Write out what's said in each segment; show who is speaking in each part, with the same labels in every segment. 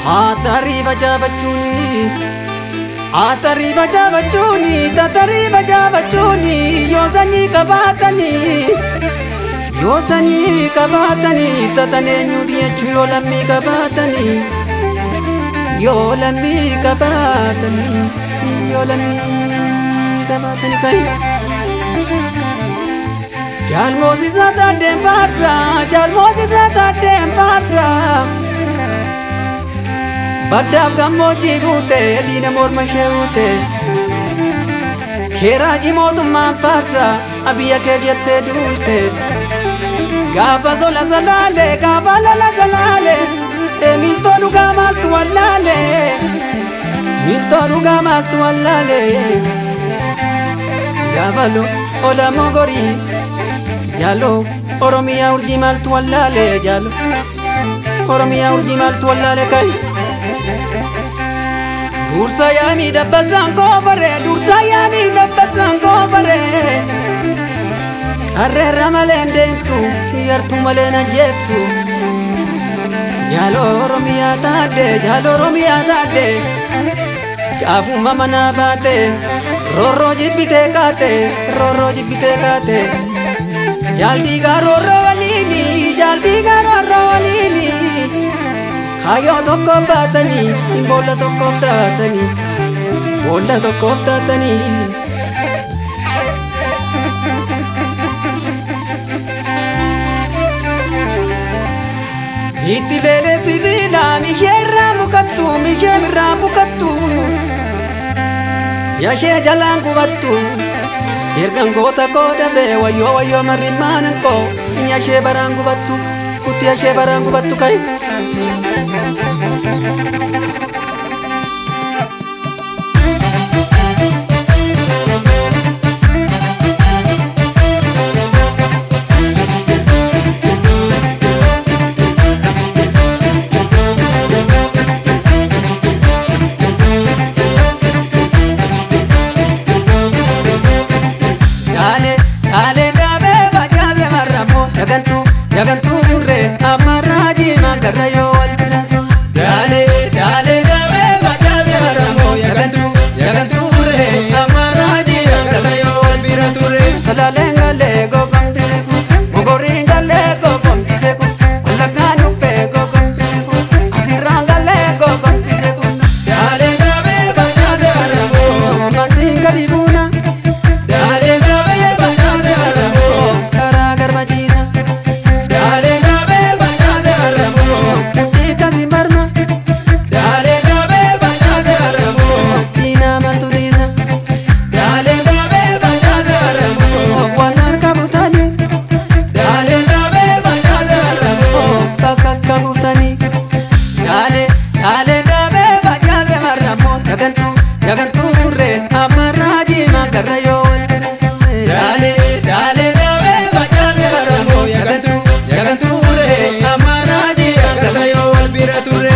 Speaker 1: Atari baja bachuni, atari baja bachuni, tatari baja bachuni, yosani kabatani, tatane nyudi yolammi kabatani, yolammi kabatani kai. Jalmosi zata dem farsa. Baddaaf gammoojjii guute diina morma ishee guute keeraaji mootummaan faarsa abiyya kee jettee duulte gaafa lola zalaale miiltoo dhugaa maaltu wallaale gaafa lola mogorii jaaloo oromiyaa urjii maaltu wallaale oromiyaa urjii maaltu wallaale kai. Dursa yaami dabbasan koofare arreerra maleen deemtu yartu maleen ajjeeftu jaaloo oromiyaa taadde gaafuma manaa baate roorroo jibbitee kaate jaaldiigaa roorroo waliini Kayo tokko baatanii boolla tokkoof taatanii itti leelee sibiila mishee mirraan bukattu yashee jalaan gubattu ergan goota koo dabee wayyoo marrimaanan koo yashee baraan gubattu kutti yashee baraan gubattu kai. Yagantu burre amaraji magarayo albirazo dale dabe bajaze maramo yagantu burre amaraji magarayo albirazo salalengale gogombiseko mogoringale gogombiseko olaganu fe gogombiseko asirangale gogombiseko dale dabe bajaze maramo masingalibuna dale dabe bajaze maramo karagar bajiza Yagantu burre amaraji magarayo dale dabe bajaze maramo yagantu burre amaraji magarayo albirature.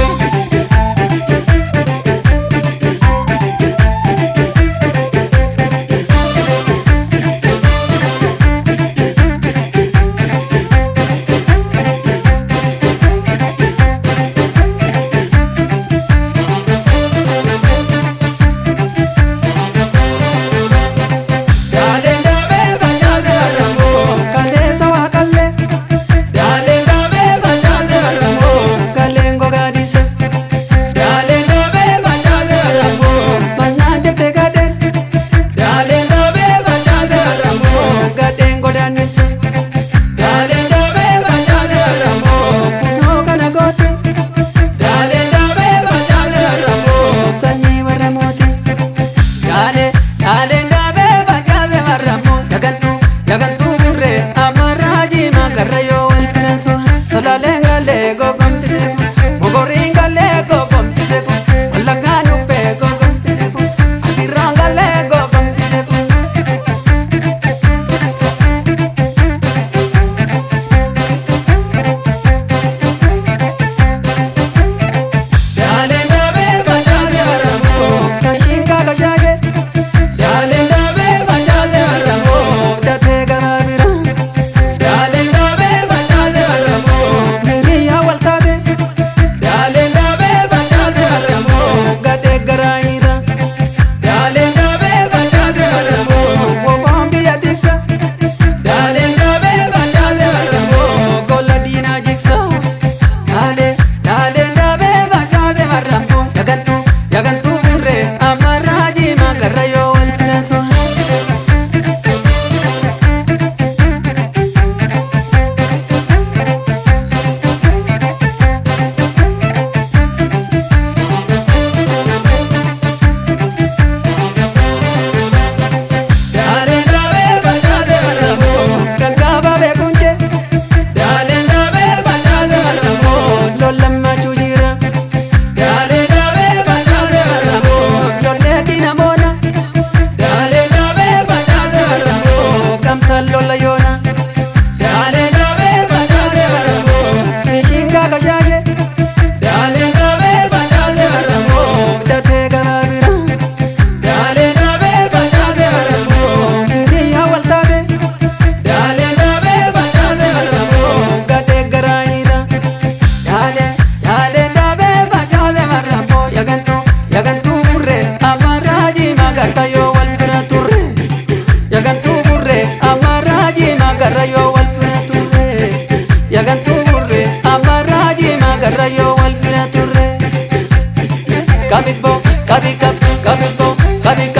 Speaker 1: kabiko